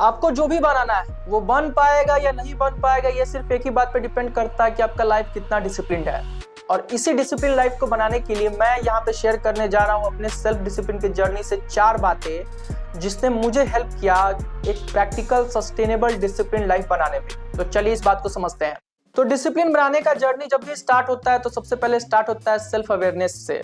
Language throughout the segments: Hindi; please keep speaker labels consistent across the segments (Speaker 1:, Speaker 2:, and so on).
Speaker 1: आपको जो भी बनाना है वो बन पाएगा या नहीं बन पाएगा, ये सिर्फ एक ही बात पे डिपेंड करता है कि आपका लाइफ कितना डिसिप्लिन्ड है। और इसी डिसिप्लिन लाइफ को बनाने के लिए मैं यहाँ पे शेयर करने जा रहा हूँ अपने सेल्फ डिसिप्लिन की जर्नी से 4 बातें जिसने मुझे हेल्प किया एक प्रैक्टिकल सस्टेनेबल डिसिप्लिन लाइफ बनाने में। तो चलिए इस बात को समझते हैं। तो डिसिप्लिन बनाने का जर्नी जब भी स्टार्ट होता है तो सबसे पहले स्टार्ट होता है सेल्फ अवेयरनेस से,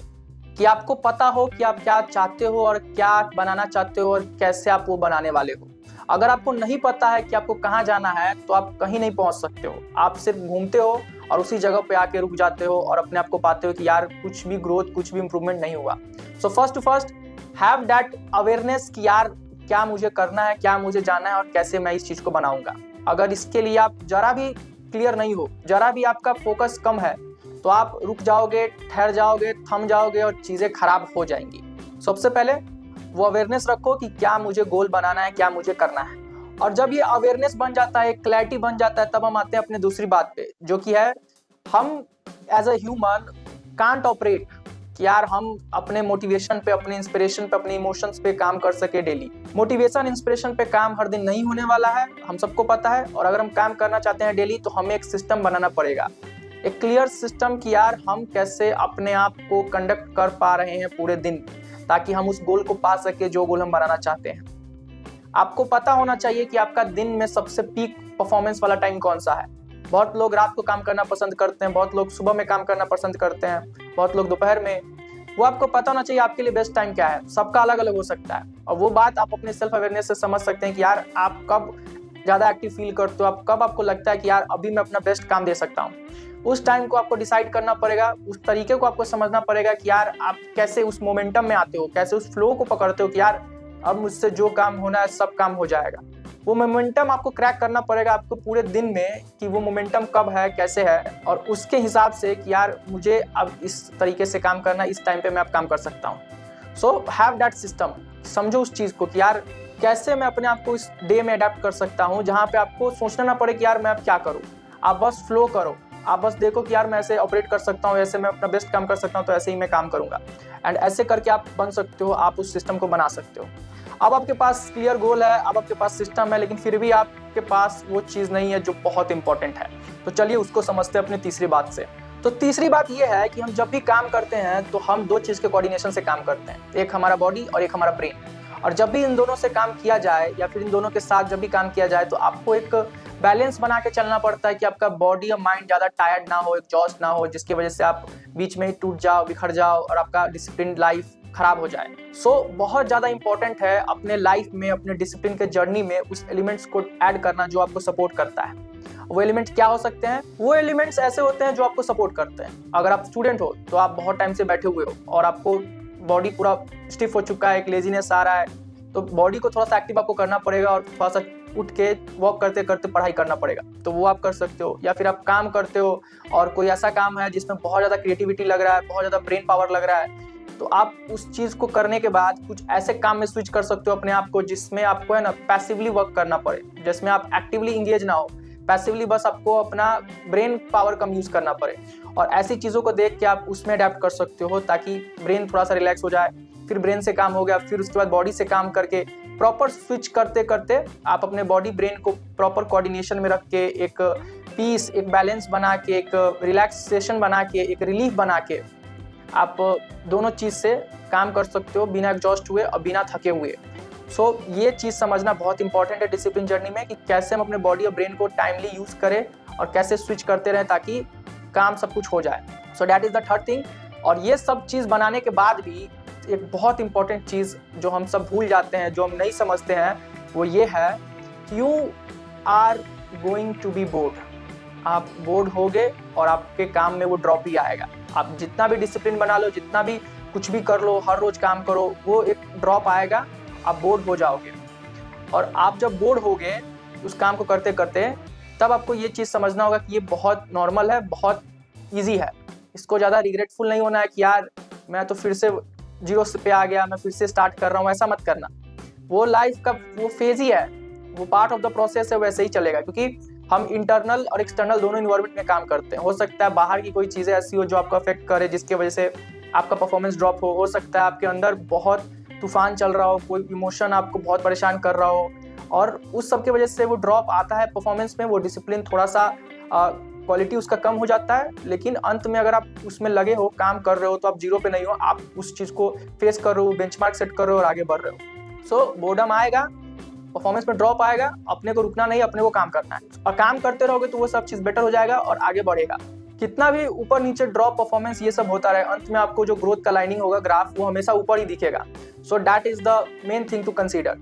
Speaker 1: कि आपको पता हो कि आप क्या चाहते हो और क्या बनाना चाहते हो और कैसे आप वो बनाने वाले हो। अगर आपको नहीं पता है कि आपको कहाँ जाना है तो आप कहीं नहीं पहुंच सकते हो। आप सिर्फ घूमते हो और उसी जगह पे आके रुक जाते हो और अपने आप को पाते हो कि यार कुछ भी ग्रोथ, कुछ भी इंप्रूवमेंट नहीं हुआ। So first have that awareness कि यार क्या मुझे करना है, क्या मुझे जाना है और कैसे मैं इस चीज को बनाऊंगा। अगर इसके लिए आप जरा भी क्लियर नहीं हो, जरा भी आपका फोकस कम है, तो आप रुक जाओगे, ठहर जाओगे, थम जाओगे और चीजें खराब हो जाएंगी। सबसे पहले वो अवेयरनेस रखो कि क्या मुझे गोल बनाना है, क्या मुझे करना है। और जब ये अवेयरनेस बन जाता है, क्लैरिटी बन जाता है, तब हम आते हैं अपने दूसरी बात पे, जो कि है हम as a human can't operate, कि यार हम अपने मोटिवेशन पे, अपने इंस्पिरेशन पे, अपने इमोशंस पे काम कर सके डेली। मोटिवेशन, इंस्पिरेशन पे काम हर दिन नहीं होने वाला है, हम सबको पता है। और अगर हम काम करना चाहते हैं डेली तो हमें एक सिस्टम बनाना पड़ेगा, एक क्लियर सिस्टम कि यार हम कैसे अपने आप को कंडक्ट कर पा रहे हैं पूरे दिन, ताकि हम उस गोल को पा सके जो गोल हम बनाना चाहते हैं। आपको पता होना चाहिए कि आपका दिन में सबसे पीक परफॉर्मेंस वाला टाइम कौन सा है। बहुत लोग रात को काम करना पसंद करते हैं, बहुत लोग सुबह में काम करना पसंद करते हैं, बहुत लोग दोपहर में। वो आपको पता होना चाहिए आपके लिए बेस्ट टाइम क्या है। सबका अलग अलग हो सकता है और वो बात आप अपने सेल्फ अवेयरनेस से समझ सकते हैं कि यार आप कब ज़्यादा एक्टिव फील करते हो, आप कब आपको लगता है कि यार अभी मैं अपना बेस्ट काम दे सकता हूँ। उस टाइम को आपको डिसाइड करना पड़ेगा, उस तरीके को आपको समझना पड़ेगा कि यार आप कैसे उस मोमेंटम में आते हो, कैसे उस फ्लो को पकड़ते हो कि यार अब मुझसे जो काम होना है सब काम हो जाएगा। वो मोमेंटम आपको क्रैक करना पड़ेगा आपको पूरे दिन में, कि वो मोमेंटम कब है, कैसे है, और उसके हिसाब से कि यार मुझे अब इस तरीके से काम करना, इस टाइम पे मैं अब काम कर सकता हूँ। So have that system. समझो उस चीज़ को कि यार कैसे मैं अपने आप को इस डे में अडेप्ट कर सकता हूँ, जहाँ पे आपको सोचना ना पड़े कि यार मैं अब क्या करूँ। आप बस फ्लो करो, आप बस देखो कि यार मैं ऐसे ऑपरेट कर सकता हूँ, ऐसे मैं अपना बेस्ट काम कर सकता हूँ, तो ऐसे ही मैं काम करूँगा। एंड ऐसे करके आप बन सकते हो, आप उस सिस्टम को बना सकते हो। अब आपके पास क्लियर गोल है, अब आपके पास सिस्टम है, लेकिन फिर भी आपके पास वो चीज़ नहीं है जो बहुत इंपॉर्टेंट है। तो चलिए उसको समझते हैं अपनी तीसरी बात से। तो तीसरी बात ये है कि हम जब भी काम करते हैं तो हम 2 चीज़ के कोऑर्डिनेशन से काम करते हैं, एक हमारा बॉडी और एक हमारा ब्रेन। और जब भी इन दोनों से काम किया जाए या फिर इन दोनों के साथ जब भी काम किया जाए तो आपको एक बैलेंस बना के चलना पड़ता है कि आपका बॉडी और माइंड ज़्यादा टायर्ड ना हो, एग्जॉस्ट ना हो, जिसकी वजह से आप बीच में ही टूट जाओ, बिखर जाओ और आपका डिसिप्लिन लाइफ खराब हो जाए। सो बहुत ज़्यादा इंपॉर्टेंट है अपने लाइफ में, अपने डिसिप्लिन के जर्नी में उस एलिमेंट्स को ऐड करना जो आपको सपोर्ट करता है। वो एलिमेंट्स क्या हो सकते हैं? वो एलिमेंट्स ऐसे होते हैं जो आपको सपोर्ट करते हैं। अगर आप स्टूडेंट हो तो आप बहुत टाइम से बैठे हुए हो और आपको बॉडी पूरा स्टिफ हो चुका है, एक लेजीनेस आ रहा है, तो बॉडी को थोड़ा सा एक्टिव आपको करना पड़ेगा और थोड़ा सा उठ के वॉक करते करते पढ़ाई करना पड़ेगा, तो वो आप कर सकते हो। या फिर आप काम करते हो और कोई ऐसा काम है जिसमें बहुत ज़्यादा क्रिएटिविटी लग रहा है, बहुत ज़्यादा ब्रेन पावर लग रहा है, तो आप उस चीज़ को करने के बाद कुछ ऐसे काम में स्विच कर सकते हो अपने आप को जिसमें आपको है ना पैसिवली वर्क करना पड़े, जिसमें आप एक्टिवली इंगेज ना हो, पैसिवली बस आपको अपना ब्रेन पावर कम यूज़ करना पड़े। और ऐसी चीज़ों को देख के आप उसमें अडेप्ट कर सकते हो ताकि ब्रेन थोड़ा सा रिलैक्स हो जाए। फिर ब्रेन से काम हो गया, फिर उसके बाद बॉडी से काम करके प्रॉपर स्विच करते करते आप अपने बॉडी ब्रेन को प्रॉपर कोऑर्डिनेशन में रख के एक पीस, एक बैलेंस बना के, एक रिलैक्सेशन बना के, एक रिलीफ बना के आप दोनों चीज़ से काम कर सकते हो बिना एग्जॉस्ट हुए और बिना थके हुए। सो ये चीज़ समझना बहुत इंपॉर्टेंट है डिसिप्लिन जर्नी में, कि कैसे हम अपने बॉडी और ब्रेन को टाइमली यूज़ करें और कैसे स्विच करते रहें ताकि काम सब कुछ हो जाए। So that is the third thing. और ये सब चीज़ बनाने के बाद भी एक बहुत इंपॉर्टेंट चीज़ जो हम सब भूल जाते हैं, जो हम नहीं समझते हैं, वो ये है कि you are going to be bored. आप बोर्ड होगे और आपके काम में वो ड्रॉप ही आएगा। आप जितना भी डिसिप्लिन बना लो, जितना भी कुछ भी कर लो, हर रोज काम करो, वो एक ड्रॉप आएगा, आप बोर्ड हो जाओगे। और आप जब बोर्ड होगे उस काम को करते करते, तब आपको ये चीज़ समझना होगा कि ये बहुत नॉर्मल है, बहुत ईजी है। इसको ज़्यादा रिग्रेटफुल नहीं होना है कि यार मैं तो फिर से जीरो पे आ गया, मैं फिर से स्टार्ट कर रहा हूँ, ऐसा मत करना। वो लाइफ का वो फेज ही है, वो पार्ट ऑफ द प्रोसेस है, वैसे ही चलेगा। क्योंकि हम इंटरनल और एक्सटर्नल दोनों इन्वायरमेंट में काम करते हैं। हो सकता है बाहर की कोई चीज़ें ऐसी हो जो आपको अफेक्ट करे, जिसकी वजह से आपका परफॉर्मेंस ड्रॉप हो सकता है आपके अंदर बहुत तूफान चल रहा हो, कोई इमोशन आपको बहुत परेशान कर रहा हो और उस सब की वजह से वो ड्रॉप आता है परफॉर्मेंस में, वो डिसिप्लिन थोड़ा सा क्वालिटी उसका कम हो जाता है। लेकिन अंत में अगर आप उसमें लगे हो, काम कर रहे हो, तो आप जीरो पे नहीं हो, आप उस चीज़ को फेस कर रहे हो, बेंचमार्क सेट कर रहे हो और आगे बढ़ रहे हो। सो बोर्डम आएगा, परफॉर्मेंस में ड्रॉप आएगा, अपने को रुकना नहीं, अपने को काम करना है और काम करते रहोगे तो वो सब चीज़ बेटर हो जाएगा और आगे बढ़ेगा। कितना भी ऊपर नीचे ड्रॉप परफॉर्मेंस ये सब होता रहे, अंत में आपको जो ग्रोथ का लाइनिंग होगा ग्राफ, वो हमेशा ऊपर ही दिखेगा। So that is the main thing to consider.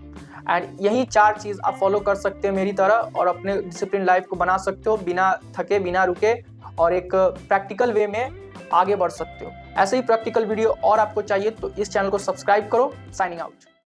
Speaker 1: And यही 4 चीज़ आप फॉलो कर सकते हो मेरी तरह और अपने डिसिप्लिन लाइफ को बना सकते हो बिना थके, बिना रुके और एक प्रैक्टिकल वे में आगे बढ़ सकते हो। ऐसे ही प्रैक्टिकल वीडियो और आपको चाहिए तो इस चैनल को सब्सक्राइब करो। Signing out.